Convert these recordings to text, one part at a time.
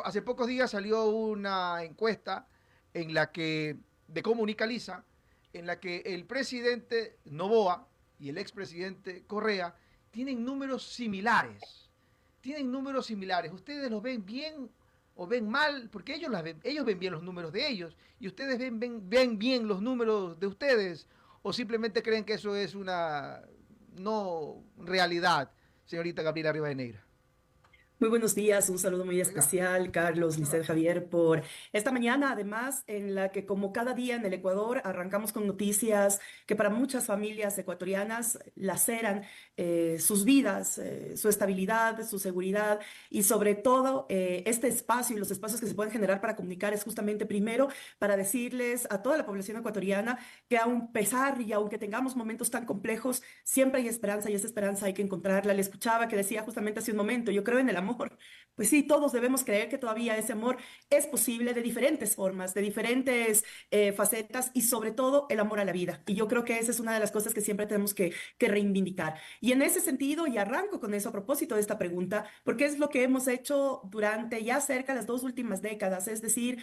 hace pocos días salió una encuesta en la que, de Comunicaliza, en la que el presidente Noboa y el expresidente Correa tienen números similares. Tienen números similares. ¿Ustedes los ven bien o ven mal? Porque ellos ven bien los números de ellos. ¿Y ustedes ven bien los números de ustedes? ¿O simplemente creen que eso es una no realidad, señorita Gabriela Rivadeneira? Muy buenos días, un saludo muy Oiga, especial, Carlos, muchas Lisset, gracias. Javier, por esta mañana, además, en la que como cada día en el Ecuador arrancamos con noticias que para muchas familias ecuatorianas laceran sus vidas, su estabilidad, su seguridad y sobre todo este espacio y los espacios que se pueden generar para comunicar es justamente primero para decirles a toda la población ecuatoriana que aun pesar y aunque tengamos momentos tan complejos, siempre hay esperanza y esa esperanza hay que encontrarla. Le escuchaba que decía justamente hace un momento, yo creo en el amor. Pues sí, todos debemos creer que todavía ese amor es posible de diferentes formas, de diferentes facetas y sobre todo el amor a la vida. Y yo creo que esa es una de las cosas que siempre tenemos que reivindicar. Y en ese sentido, y arranco con eso a propósito de esta pregunta, porque es lo que hemos hecho durante ya cerca de las dos últimas décadas, es decir,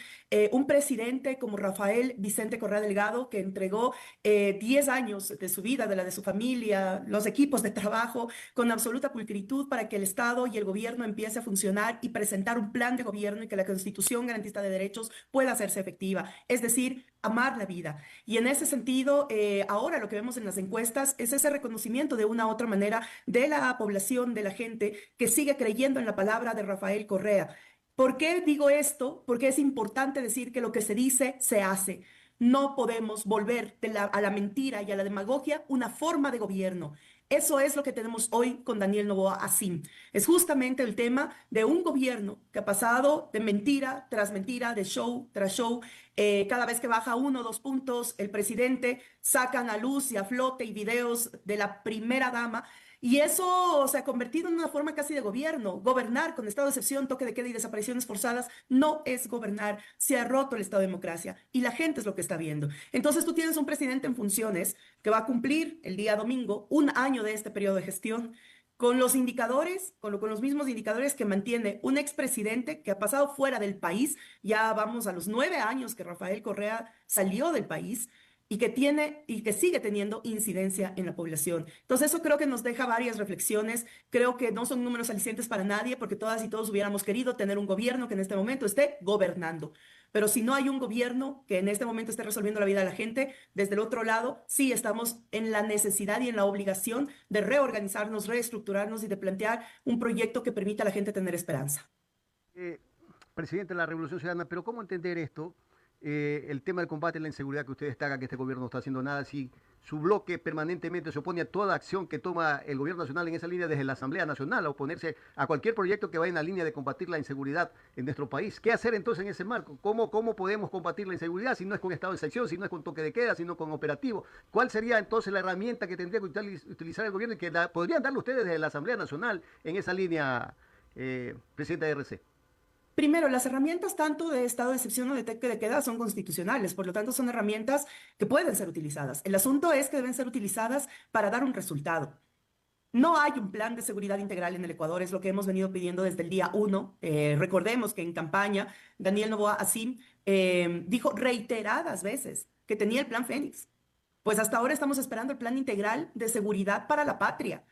un presidente como Rafael Vicente Correa Delgado, que entregó 10 años de su vida, de la de su familia, los equipos de trabajo, con absoluta pulcritud para que el Estado y el gobierno empiece a funcionar y presentar un plan de gobierno y que la Constitución garantista de derechos pueda hacerse efectiva. Es decir, amar la vida. Y en ese sentido, ahora lo que vemos en las encuestas es ese reconocimiento de una u otra manera de la población, de la gente que sigue creyendo en la palabra de Rafael Correa. ¿Por qué digo esto? Porque es importante decir que lo que se dice se hace. No podemos volver a la mentira y a la demagogia una forma de gobierno. Eso es lo que tenemos hoy con Daniel Noboa Assim. Es justamente el tema de un gobierno que ha pasado de mentira tras mentira, de show tras show. Cada vez que baja uno o dos puntos, el presidente sacan a luz y a flote y videos de la primera dama. Y eso se ha convertido en una forma casi de gobierno. Gobernar con estado de excepción, toque de queda y desapariciones forzadas no es gobernar. Se ha roto el estado de democracia y la gente es lo que está viendo. Entonces tú tienes un presidente en funciones que va a cumplir el día domingo un año de este periodo de gestión con los indicadores, con los mismos indicadores que mantiene un expresidente que ha pasado fuera del país. Ya vamos a los 9 años que Rafael Correa salió del país y que tiene y que sigue teniendo incidencia en la población. Entonces, eso creo que nos deja varias reflexiones. Creo que no son números alicientes para nadie, porque todas y todos hubiéramos querido tener un gobierno que en este momento esté gobernando. Pero si no hay un gobierno que en este momento esté resolviendo la vida de la gente, desde el otro lado, sí estamos en la necesidad y en la obligación de reorganizarnos, reestructurarnos y de plantear un proyecto que permita a la gente tener esperanza. Eh, Presidente de la Revolución Ciudadana, pero ¿cómo entender esto? El tema del combate a la inseguridad que usted destaca, que este gobierno no está haciendo nada, si su bloque permanentemente se opone a toda acción que toma el gobierno nacional en esa línea desde la Asamblea Nacional, a oponerse a cualquier proyecto que vaya en la línea de combatir la inseguridad en nuestro país. ¿Qué hacer entonces en ese marco? ¿Cómo podemos combatir la inseguridad si no es con estado de excepción, si no es con toque de queda, sino con operativo? ¿Cuál sería entonces la herramienta que tendría que utilizar el gobierno y que podrían darle ustedes desde la Asamblea Nacional en esa línea, presidente de RC? Primero, las herramientas tanto de estado de excepción o de toque de queda son constitucionales, por lo tanto son herramientas que pueden ser utilizadas. El asunto es que deben ser utilizadas para dar un resultado. No hay un plan de seguridad integral en el Ecuador, es lo que hemos venido pidiendo desde el día uno. Recordemos que en campaña Daniel Noboa Assim dijo reiteradas veces que tenía el plan Fénix. Pues hasta ahora estamos esperando el plan integral de seguridad para la patria.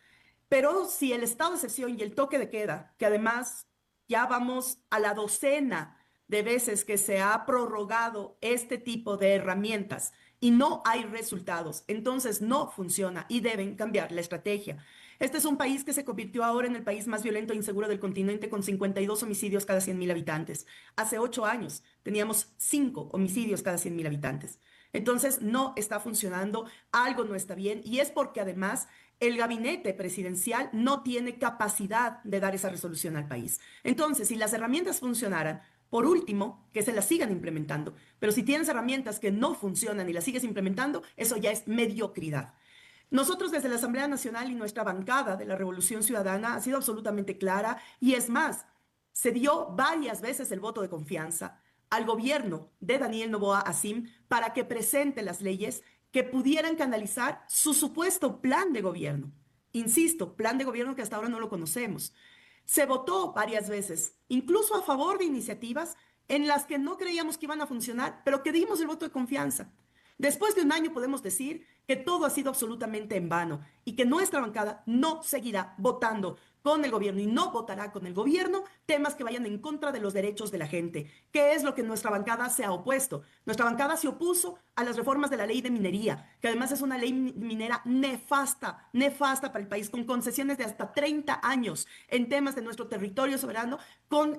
Pero si el estado de excepción y el toque de queda, que además ya vamos a la docena de veces que se ha prorrogado este tipo de herramientas y no hay resultados, entonces no funciona y deben cambiar la estrategia. Este es un país que se convirtió ahora en el país más violento e inseguro del continente con 52 homicidios cada 100.000 habitantes. Hace 8 años teníamos 5 homicidios cada 100.000 habitantes. Entonces no está funcionando, algo no está bien y es porque además el gabinete presidencial no tiene capacidad de dar esa resolución al país. Entonces, si las herramientas funcionaran, por último, que se las sigan implementando. Pero si tienes herramientas que no funcionan y las sigues implementando, eso ya es mediocridad. Nosotros desde la Asamblea Nacional y nuestra bancada de la Revolución Ciudadana ha sido absolutamente clara y es más, se dio varias veces el voto de confianza al gobierno de Daniel Noboa Assim para que presente las leyes que pudieran canalizar su supuesto plan de gobierno. Insisto, plan de gobierno que hasta ahora no lo conocemos. Se votó varias veces, incluso a favor de iniciativas en las que no creíamos que iban a funcionar, pero que dimos el voto de confianza. Después de un año podemos decir que todo ha sido absolutamente en vano y que nuestra bancada no seguirá votando con el gobierno y no votará con el gobierno temas que vayan en contra de los derechos de la gente. ¿Qué es lo que nuestra bancada se ha opuesto? Nuestra bancada se opuso a las reformas de la ley de minería, que además es una ley minera nefasta, nefasta para el país, con concesiones de hasta 30 años en temas de nuestro territorio soberano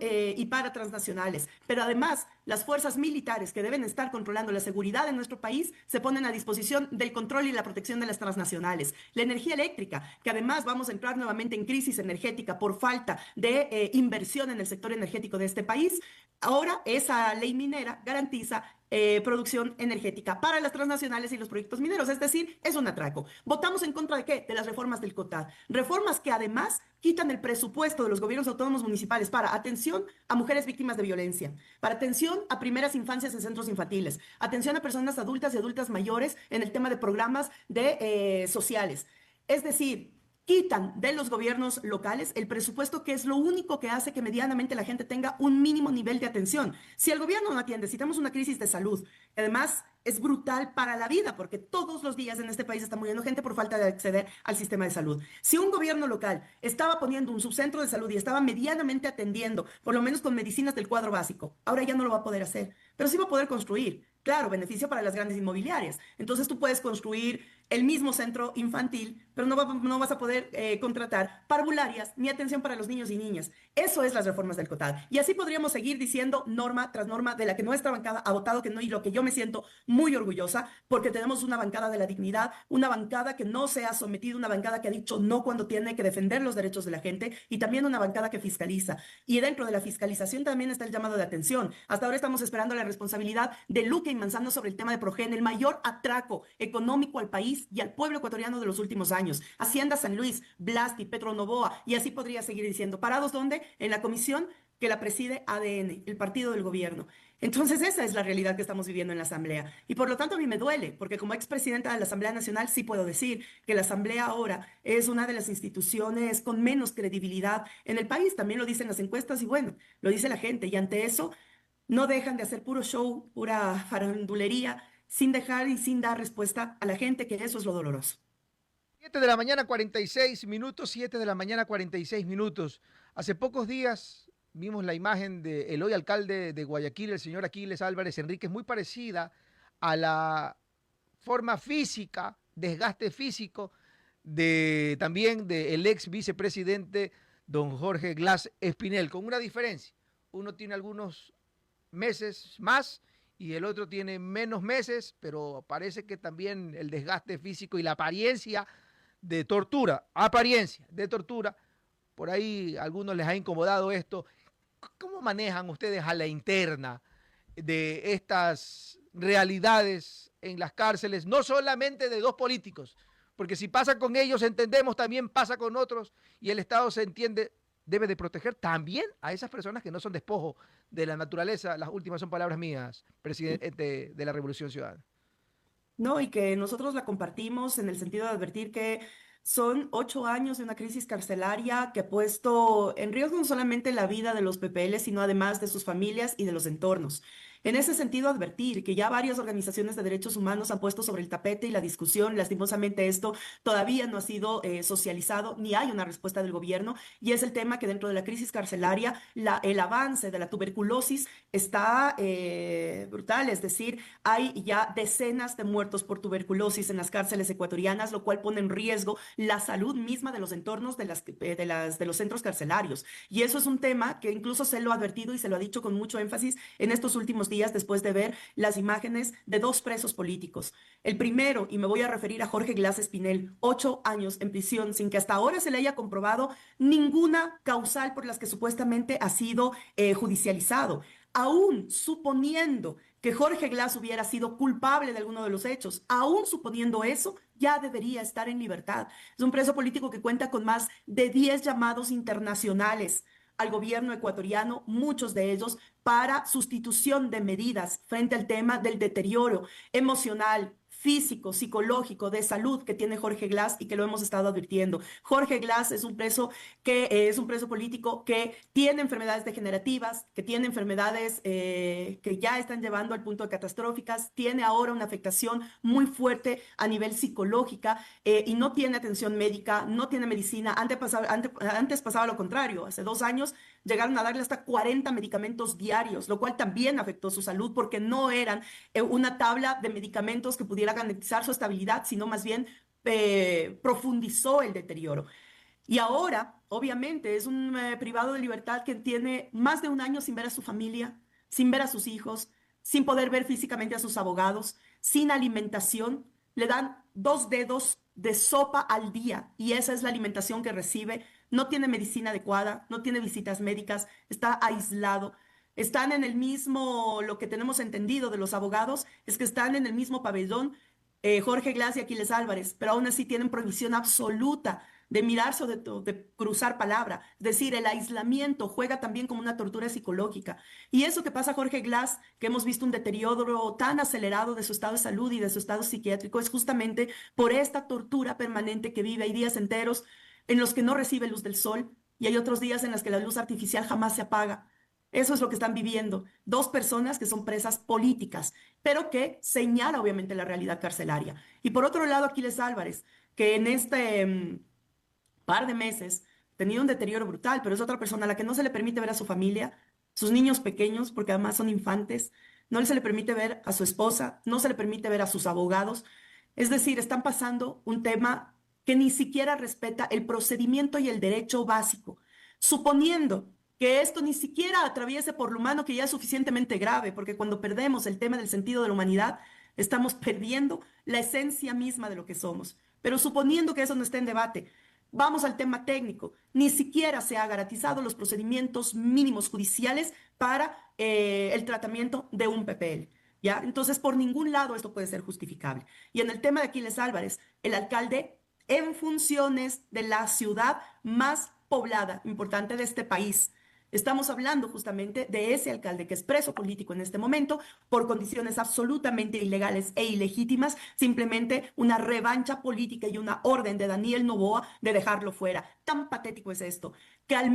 y para transnacionales. Pero además, las fuerzas militares que deben estar controlando la seguridad de nuestro país se ponen a disposición del control y la protección de las transnacionales. La energía eléctrica, que además vamos a entrar nuevamente en crisis energética por falta de inversión en el sector energético de este país. Ahora esa ley minera garantiza producción energética para las transnacionales y los proyectos mineros, es decir, es un atraco. ¿Votamos en contra de qué? De las reformas del COTAD. Reformas que además quitan el presupuesto de los gobiernos autónomos municipales para atención a mujeres víctimas de violencia, para atención a primeras infancias en centros infantiles, atención a personas adultas y adultas mayores en el tema de programas sociales. Es decir, quitan de los gobiernos locales el presupuesto, que es lo único que hace que medianamente la gente tenga un mínimo nivel de atención. Si el gobierno no atiende, si tenemos una crisis de salud, además es brutal para la vida, porque todos los días en este país está muriendo gente por falta de acceder al sistema de salud. Si un gobierno local estaba poniendo un subcentro de salud y estaba medianamente atendiendo, por lo menos con medicinas del cuadro básico, ahora ya no lo va a poder hacer, pero sí va a poder construir. Claro, beneficio para las grandes inmobiliarias. Entonces tú puedes construir el mismo centro infantil, pero no vas a poder contratar parvularias ni atención para los niños y niñas. Eso es las reformas del COTAD. Y así podríamos seguir diciendo norma tras norma de la que nuestra bancada ha votado que no, y lo que yo me siento muy orgullosa, porque tenemos una bancada de la dignidad, una bancada que no se ha sometido, una bancada que ha dicho no cuando tiene que defender los derechos de la gente, y también una bancada que fiscaliza. Y dentro de la fiscalización también está el llamado de atención. Hasta ahora estamos esperando la responsabilidad de Luque y Manzano sobre el tema de Progen, el mayor atraco económico al país y al pueblo ecuatoriano de los últimos años. Hacienda San Luis, Blasti, Petronovoa, y así podría seguir diciendo. ¿Parados dónde? En la comisión que la preside ADN, el partido del gobierno. Entonces esa es la realidad que estamos viviendo en la Asamblea. Y por lo tanto a mí me duele, porque como expresidenta de la Asamblea Nacional sí puedo decir que la Asamblea ahora es una de las instituciones con menos credibilidad en el país. También lo dicen las encuestas y bueno, lo dice la gente. Y ante eso no dejan de hacer puro show, pura farandulería, sin dejar y sin dar respuesta a la gente, que eso es lo doloroso. 7 de la mañana, 46 minutos, 7 de la mañana, 46 minutos. Hace pocos días vimos la imagen del hoy alcalde de Guayaquil, el señor Aquiles Álvarez Enríquez, muy parecida a la forma física, desgaste físico también del ex vicepresidente don Jorge Glass Espinel, con una diferencia. Uno tiene algunos meses más y el otro tiene menos meses, pero parece que también el desgaste físico y la apariencia de tortura, por ahí a algunos les ha incomodado esto. ¿Cómo manejan ustedes a la interna de estas realidades en las cárceles, no solamente de dos políticos? Porque si pasa con ellos, entendemos, también pasa con otros, y el Estado se entiende, debe de proteger también a esas personas que no son despojo de la naturaleza. Las últimas son palabras mías, presidente de la Revolución Ciudadana. No, y que nosotros la compartimos en el sentido de advertir que son 8 años de una crisis carcelaria que ha puesto en riesgo no solamente la vida de los PPL, sino además de sus familias y de los entornos. En ese sentido, advertir que ya varias organizaciones de derechos humanos han puesto sobre el tapete y la discusión. Lastimosamente, esto todavía no ha sido socializado, ni hay una respuesta del gobierno, y es el tema que dentro de la crisis carcelaria, el avance de la tuberculosis está brutal, es decir, hay ya decenas de muertos por tuberculosis en las cárceles ecuatorianas, lo cual pone en riesgo la salud misma de los entornos de los centros carcelarios. Y eso es un tema que incluso se lo ha advertido y se lo ha dicho con mucho énfasis en estos últimos días después de ver las imágenes de dos presos políticos. El primero, y me voy a referir a Jorge Glass Espinel, 8 años en prisión sin que hasta ahora se le haya comprobado ninguna causal por las que supuestamente ha sido judicializado. Aún suponiendo que Jorge Glass hubiera sido culpable de alguno de los hechos, aún suponiendo eso, ya debería estar en libertad. Es un preso político que cuenta con más de 10 llamados internacionales al gobierno ecuatoriano, muchos de ellos para sustitución de medidas frente al tema del deterioro emocional, físico, psicológico, de salud que tiene Jorge Glass y que lo hemos estado advirtiendo. Jorge Glass es un preso político que tiene enfermedades degenerativas, que tiene enfermedades que ya están llevando al punto de catastróficas, tiene ahora una afectación muy fuerte a nivel psicológica y no tiene atención médica, no tiene medicina. Antes pasaba lo contrario. Hace 2 años llegaron a darle hasta 40 medicamentos diarios, lo cual también afectó su salud porque no eran una tabla de medicamentos que pudiera garantizar su estabilidad, sino más bien profundizó el deterioro. Y ahora, obviamente, es un privado de libertad que tiene más de 1 año sin ver a su familia, sin ver a sus hijos, sin poder ver físicamente a sus abogados, sin alimentación. Le dan 2 dedos de sopa al día y esa es la alimentación que recibe. No tiene medicina adecuada, no tiene visitas médicas, está aislado. Están en el mismo, lo que tenemos entendido de los abogados es que están en el mismo pabellón Jorge Glass y Aquiles Álvarez, pero aún así tienen prohibición absoluta de mirarse o de cruzar palabra. Es decir, el aislamiento juega también como una tortura psicológica. Y eso que pasa a Jorge Glass, que hemos visto un deterioro tan acelerado de su estado de salud y de su estado psiquiátrico, es justamente por esta tortura permanente que vive. Hay días enteros en los que no recibe luz del sol y hay otros días en los que la luz artificial jamás se apaga. Eso es lo que están viviendo 2 personas que son presas políticas, pero que señala obviamente la realidad carcelaria. Y por otro lado, Aquiles Álvarez, que en este par de meses ha tenido un deterioro brutal, pero es otra persona a la que no se le permite ver a su familia, sus niños pequeños, porque además son infantes, no se le permite ver a su esposa, no se le permite ver a sus abogados. Es decir, están pasando un tema que ni siquiera respeta el procedimiento y el derecho básico, suponiendo que esto ni siquiera atraviese por lo humano, que ya es suficientemente grave, porque cuando perdemos el tema del sentido de la humanidad, estamos perdiendo la esencia misma de lo que somos. Pero suponiendo que eso no esté en debate, vamos al tema técnico. Ni siquiera se han garantizado los procedimientos mínimos judiciales para el tratamiento de un PPL. ¿Ya? Entonces, por ningún lado esto puede ser justificable. Y en el tema de Aquiles Álvarez, el alcalde en funciones de la ciudad más poblada, importante de este país. Estamos hablando justamente de ese alcalde que es preso político en este momento por condiciones absolutamente ilegales e ilegítimas, simplemente una revancha política y una orden de Daniel Noboa de dejarlo fuera. Tan patético es esto, que al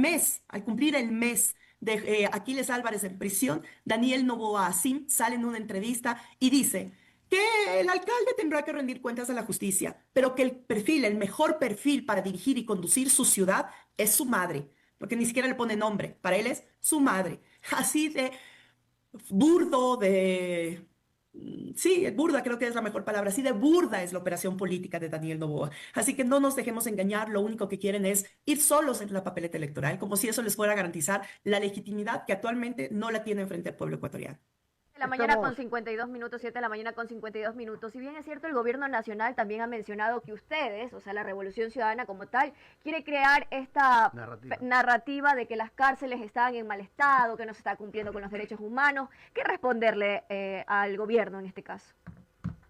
cumplir el mes de Aquiles Álvarez en prisión, Daniel Noboa Asim sale en una entrevista y dice que el alcalde tendrá que rendir cuentas a la justicia, pero que el mejor perfil para dirigir y conducir su ciudad es su madre, porque ni siquiera le pone nombre, para él es su madre. Así de burdo, sí, burda creo que es la mejor palabra, así de burda es la operación política de Daniel Noboa. Así que no nos dejemos engañar, lo único que quieren es ir solos en la papeleta electoral, como si eso les fuera a garantizar la legitimidad que actualmente no la tienen frente al pueblo ecuatoriano. De la mañana con 52 minutos, 7 de la mañana con 52 minutos. Si bien es cierto, el gobierno nacional también ha mencionado que ustedes, o sea, la Revolución Ciudadana como tal, quiere crear esta narrativa de que las cárceles están en mal estado, que no se está cumpliendo con los derechos humanos. ¿Qué responderle al gobierno en este caso?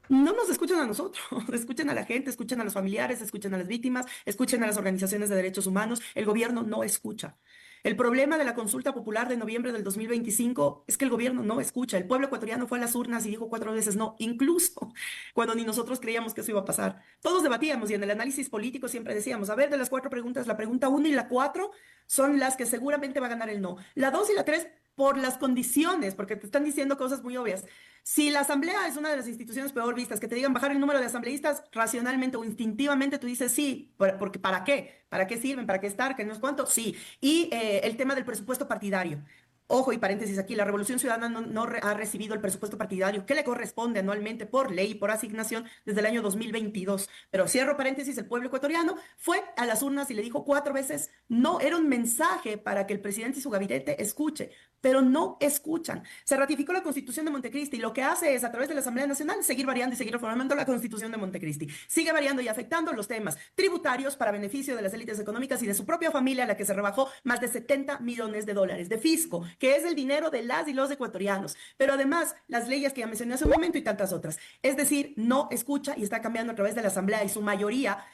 No nos escuchan a nosotros, escuchen a la gente, escuchen a los familiares, escuchen a las víctimas, escuchen a las organizaciones de derechos humanos. El gobierno no escucha. El problema de la consulta popular de noviembre del 2025 es que el gobierno no escucha. El pueblo ecuatoriano fue a las urnas y dijo 4 veces no, incluso cuando ni nosotros creíamos que eso iba a pasar. Todos debatíamos y en el análisis político siempre decíamos, a ver, de las 4 preguntas, la pregunta 1 y la 4 son las que seguramente va a ganar el no. La 2 y la 3 por las condiciones, porque te están diciendo cosas muy obvias. Si la asamblea es una de las instituciones peor vistas, que te digan bajar el número de asambleístas, racionalmente o instintivamente tú dices sí, porque ¿para qué? ¿Para qué sirven? ¿Para qué estar? ¿Que no es cuánto? Sí. Y el tema del presupuesto partidario. Ojo y paréntesis aquí, la Revolución Ciudadana no ha recibido el presupuesto partidario que le corresponde anualmente por ley, por asignación, desde el año 2022. Pero cierro paréntesis, el pueblo ecuatoriano fue a las urnas y le dijo 4 veces no. Era un mensaje para que el presidente y su gabinete escuche, pero no escuchan. Se ratificó la Constitución de Montecristi y lo que hace es, a través de la Asamblea Nacional, seguir variando y seguir reformando la Constitución de Montecristi. Sigue variando y afectando los temas tributarios para beneficio de las élites económicas y de su propia familia, a la que se rebajó más de $70 millones de fisco, que es el dinero de las y los ecuatorianos, pero además las leyes que ya mencioné hace un momento y tantas otras. Es decir, no escucha y está cambiando a través de la Asamblea y su mayoría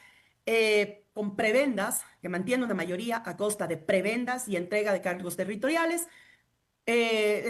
con prebendas, que mantiene una mayoría a costa de prebendas y entrega de cargos territoriales.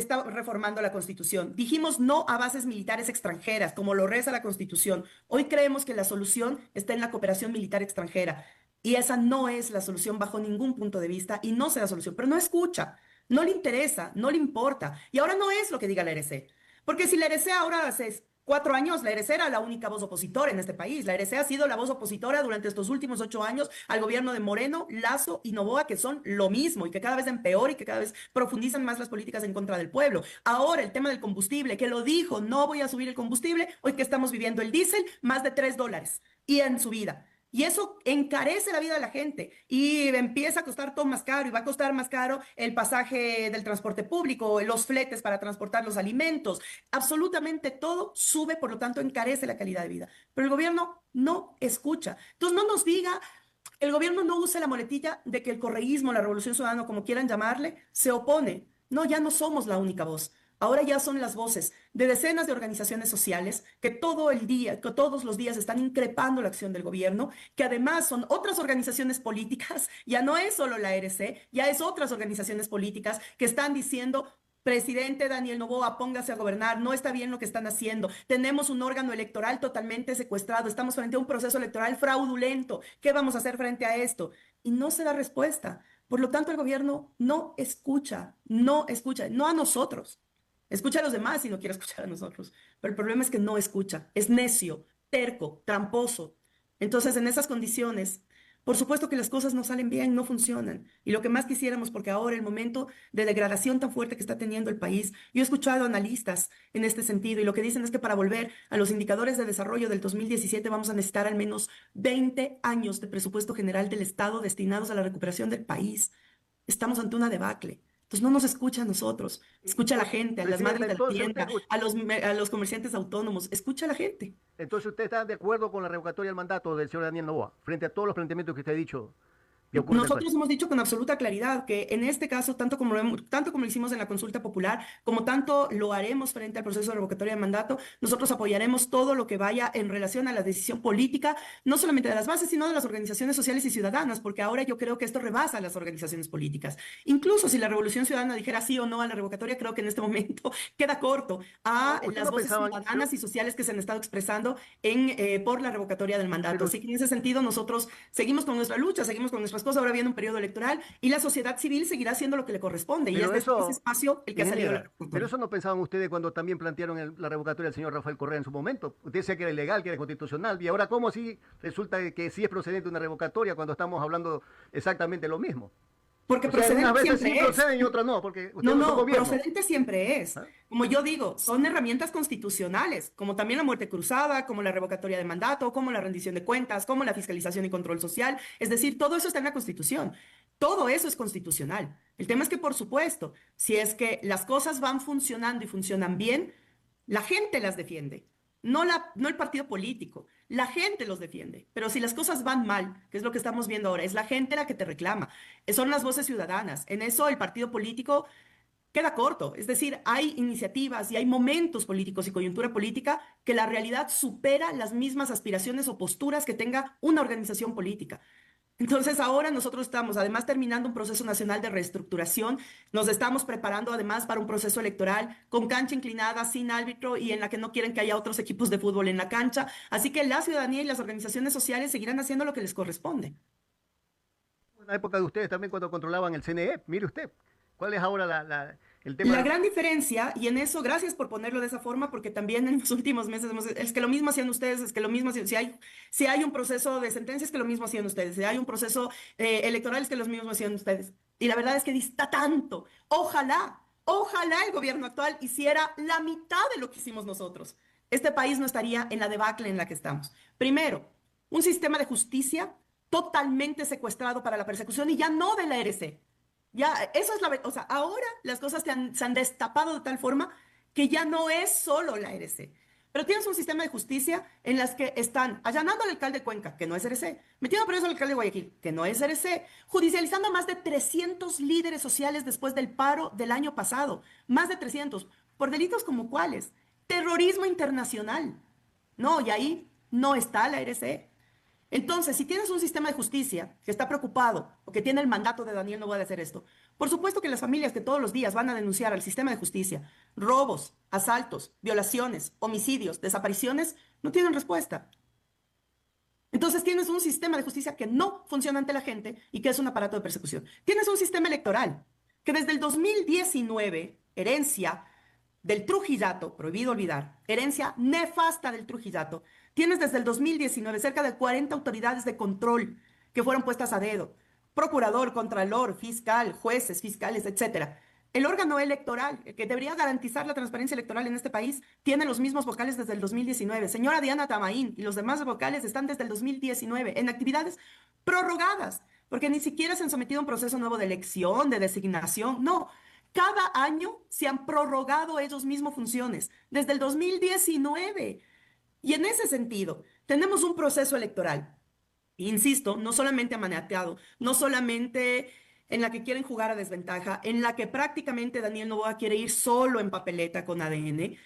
está reformando la Constitución. Dijimos no a bases militares extranjeras, como lo reza la Constitución. Hoy creemos que la solución está en la cooperación militar extranjera. Y esa no es la solución bajo ningún punto de vista y no será solución. Pero no escucha, no le interesa, no le importa. Y ahora no es lo que diga la RC. Porque si la RC ahora hace 4 años, la RC era la única voz opositora en este país. La RC ha sido la voz opositora durante estos últimos 8 años al gobierno de Moreno, Lasso y Noboa, que son lo mismo y que cada vez empeoran y que cada vez profundizan más las políticas en contra del pueblo. Ahora el tema del combustible, que lo dijo, no voy a subir el combustible, hoy que estamos viviendo el diésel, más de $3 y en subida. Y eso encarece la vida de la gente y empieza a costar todo más caro y va a costar más caro el pasaje del transporte público, los fletes para transportar los alimentos. Absolutamente todo sube, por lo tanto encarece la calidad de vida. Pero el gobierno no escucha. Entonces no nos diga, el gobierno no usa la muletilla de que el correísmo, la Revolución Ciudadana, como quieran llamarle, se opone. No, ya no somos la única voz. Ahora ya son las voces de decenas de organizaciones sociales que todo el día, que todos los días están increpando la acción del gobierno, que además son otras organizaciones políticas, ya no es solo la RC, ya es otras organizaciones políticas que están diciendo: presidente Daniel Noboa, póngase a gobernar, no está bien lo que están haciendo, tenemos un órgano electoral totalmente secuestrado, estamos frente a un proceso electoral fraudulento, ¿qué vamos a hacer frente a esto? Y no se da respuesta. Por lo tanto, el gobierno no escucha, no a nosotros. Escucha a los demás y no quiere escuchar a nosotros. Pero el problema es que no escucha. Es necio, terco, tramposo. Entonces, en esas condiciones, por supuesto que las cosas no salen bien, no funcionan. Y lo que más quisiéramos, porque ahora el momento de degradación tan fuerte que está teniendo el país, yo he escuchado analistas en este sentido y lo que dicen es que para volver a los indicadores de desarrollo del 2017 vamos a necesitar al menos 20 años de presupuesto general del Estado destinados a la recuperación del país. Estamos ante una debacle. Entonces no nos escucha a nosotros, escucha a la gente, a las madres de la tienda, a los comerciantes autónomos, escucha a la gente. Entonces, ¿usted está de acuerdo con la revocatoria del mandato del señor Daniel Noboa frente a todos los planteamientos que usted ha dicho? Nosotros hemos dicho con absoluta claridad que en este caso, tanto como lo hicimos en la consulta popular, como tanto lo haremos frente al proceso de revocatoria de mandato, nosotros apoyaremos todo lo que vaya en relación a la decisión política, no solamente de las bases, sino de las organizaciones sociales y ciudadanas, porque ahora yo creo que esto rebasa a las organizaciones políticas. Incluso si la Revolución Ciudadana dijera sí o no a la revocatoria, creo que en este momento queda corto a las voces ciudadanas y sociales que se han estado expresando por la revocatoria del mandato. Así que en ese sentido nosotros seguimos con nuestra lucha, seguimos con nuestras cosas. Ahora viene un periodo electoral y la sociedad civil seguirá haciendo lo que le corresponde. Y es de ese espacio el que ha salido la revocatoria. Pero eso no pensaban ustedes cuando también plantearon la revocatoria del señor Rafael Correa en su momento. Usted decía que era ilegal, que era constitucional. Y ahora, ¿cómo si resulta que sí es procedente una revocatoria cuando estamos hablando exactamente lo mismo? Porque procedente unas veces siempre sí proceden y otras no, porque no, procedente siempre es. Como yo digo, son herramientas constitucionales, como también la muerte cruzada, como la revocatoria de mandato, como la rendición de cuentas, como la fiscalización y control social. Es decir, todo eso está en la Constitución. Todo eso es constitucional. El tema es que, por supuesto, si es que las cosas van funcionando y funcionan bien, la gente las defiende. No el partido político, la gente los defiende. Pero si las cosas van mal, que es lo que estamos viendo ahora, es la gente la que te reclama. Son las voces ciudadanas. En eso el partido político queda corto. Es decir, hay iniciativas y hay momentos políticos y coyuntura política que la realidad supera las mismas aspiraciones o posturas que tenga una organización política. Entonces ahora nosotros estamos además terminando un proceso nacional de reestructuración, nos estamos preparando además para un proceso electoral con cancha inclinada, sin árbitro y en la que no quieren que haya otros equipos de fútbol en la cancha. Así que la ciudadanía y las organizaciones sociales seguirán haciendo lo que les corresponde. En la época de ustedes también cuando controlaban el CNE, mire usted, ¿cuál es ahora el tema? La gran diferencia, y en eso, gracias por ponerlo de esa forma, porque también en los últimos meses es que lo mismo hacían ustedes, es que lo mismo hacían, si hay un proceso de sentencias, que lo mismo hacían ustedes, si hay un proceso electoral, es que lo mismo hacían ustedes. Y la verdad es que dista tanto. Ojalá el gobierno actual hiciera la mitad de lo que hicimos nosotros. Este país no estaría en la debacle en la que estamos. Primero, un sistema de justicia totalmente secuestrado para la persecución y ya no de la RC. Ya, eso es o sea, ahora las cosas se han destapado de tal forma que ya no es solo la RC. Pero tienes un sistema de justicia en las que están allanando al alcalde de Cuenca, que no es RC, metiendo preso al alcalde de Guayaquil, que no es RC, judicializando a más de 300 líderes sociales después del paro del año pasado. Más de 300. ¿Por delitos como cuáles? Terrorismo internacional. No, y ahí no está la RC. Entonces, si tienes un sistema de justicia que está preocupado o que tiene el mandato de Daniel Noboa de hacer esto, Por supuesto que las familias que todos los días van a denunciar al sistema de justicia robos, asaltos, violaciones, homicidios, desapariciones, no tienen respuesta. Entonces tienes un sistema de justicia que no funciona ante la gente y que es un aparato de persecución. Tienes un sistema electoral que desde el 2019, herencia del Trujillato, prohibido olvidar, herencia nefasta del Trujillato, tienes desde el 2019 cerca de 40 autoridades de control que fueron puestas a dedo. Procurador, contralor, fiscal, jueces, fiscales, etcétera. El órgano electoral, que debería garantizar la transparencia electoral en este país, tiene los mismos vocales desde el 2019. Señora Diana Tamaín y los demás vocales están desde el 2019 en actividades prorrogadas, porque ni siquiera se han sometido a un proceso nuevo de elección, de designación. No, cada año se han prorrogado ellos mismos funciones, desde el 2019. Y en ese sentido, tenemos un proceso electoral, insisto, no solamente amañado, no solamente en la que quieren jugar a desventaja, en la que prácticamente Daniel Noboa quiere ir solo en papeleta con ADN.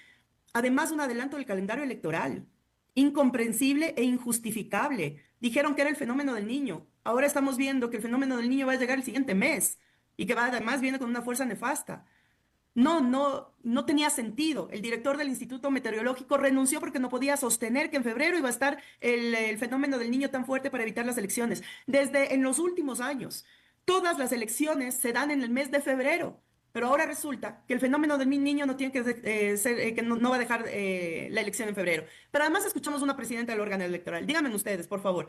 Además, un adelanto del calendario electoral, incomprensible e injustificable. Dijeron que era el fenómeno del niño. Ahora estamos viendo que el fenómeno del niño va a llegar el siguiente mes y que además viene con una fuerza nefasta. No tenía sentido. El director del Instituto Meteorológico renunció porque no podía sostener que en febrero iba a estar el fenómeno del niño tan fuerte para evitar las elecciones. Desde en los últimos años, todas las elecciones se dan en el mes de febrero, pero ahora resulta que el fenómeno del niño no tiene que ser, que no va a dejar la elección en febrero. Pero además escuchamos una presidenta del órgano electoral. Díganme ustedes, por favor.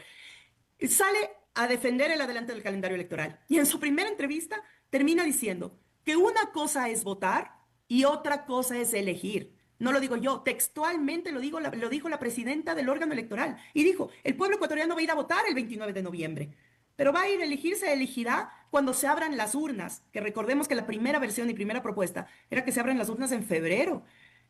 Sale a defender el adelanto del calendario electoral y en su primera entrevista termina diciendo que una cosa es votar y otra cosa es elegir. No lo digo yo, textualmente lo dijo la presidenta del órgano electoral. Y dijo, el pueblo ecuatoriano va a ir a votar el 29 de noviembre. Pero va a ir a elegir, se elegirá cuando se abran las urnas, que recordemos que la primera versión y primera propuesta era que se abran las urnas en febrero.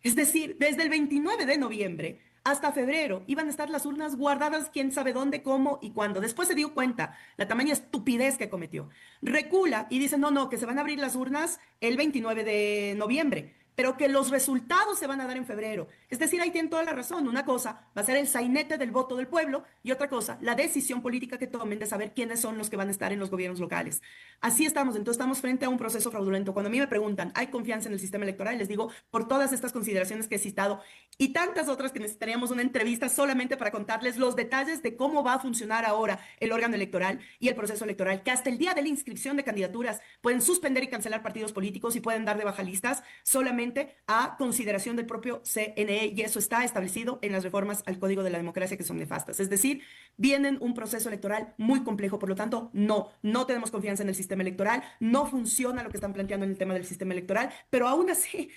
Es decir, desde el 29 de noviembre hasta febrero iban a estar las urnas guardadas quién sabe dónde, cómo y cuándo. Después se dio cuenta la tamaña estupidez que cometió. Recula y dice, no, que se van a abrir las urnas el 29 de noviembre, pero que los resultados se van a dar en febrero. Es decir, ahí tienen toda la razón. Una cosa va a ser el sainete del voto del pueblo y otra cosa, la decisión política que tomen de saber quiénes son los que van a estar en los gobiernos locales. Así estamos, entonces estamos frente a un proceso fraudulento. Cuando a mí me preguntan, ¿hay confianza en el sistema electoral? Les digo, por todas estas consideraciones que he citado y tantas otras que necesitaríamos una entrevista solamente para contarles los detalles de cómo va a funcionar ahora el órgano electoral y el proceso electoral, que hasta el día de la inscripción de candidaturas pueden suspender y cancelar partidos políticos y pueden dar de baja listas solamente a consideración del propio CNE, y eso está establecido en las reformas al Código de la Democracia que son nefastas. Es decir, vienen un proceso electoral muy complejo, por lo tanto, no tenemos confianza en el sistema electoral, no funciona lo que están planteando en el tema del sistema electoral, pero aún así,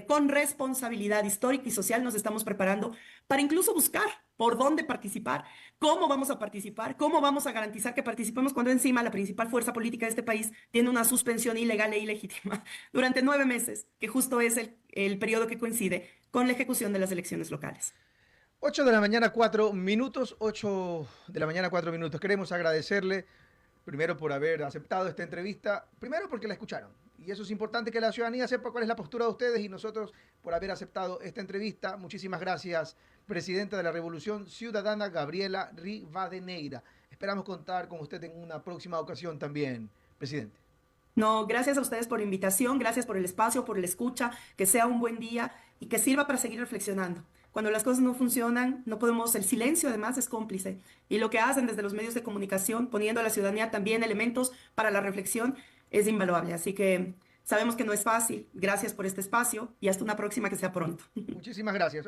con responsabilidad histórica y social nos estamos preparando para incluso buscar por dónde participar, cómo vamos a participar, cómo vamos a garantizar que participemos cuando encima la principal fuerza política de este país tiene una suspensión ilegal e ilegítima durante 9 meses, que justo es el periodo que coincide con la ejecución de las elecciones locales. 8 de la mañana, 4 minutos. 8 de la mañana, 4 minutos. Queremos agradecerle primero por haber aceptado esta entrevista, primero porque la escucharon. Y eso es importante que la ciudadanía sepa cuál es la postura de ustedes y nosotros por haber aceptado esta entrevista. Muchísimas gracias, presidenta de la Revolución Ciudadana, Gabriela Rivadeneira. Esperamos contar con usted en una próxima ocasión también, presidente. No, gracias a ustedes por la invitación, gracias por el espacio, por la escucha, que sea un buen día y que sirva para seguir reflexionando. Cuando las cosas no funcionan, no podemos, el silencio además es cómplice. Y lo que hacen desde los medios de comunicación, poniendo a la ciudadanía también elementos para la reflexión, es invaluable. Así que sabemos que no es fácil. Gracias por este espacio y hasta una próxima que sea pronto. Muchísimas gracias.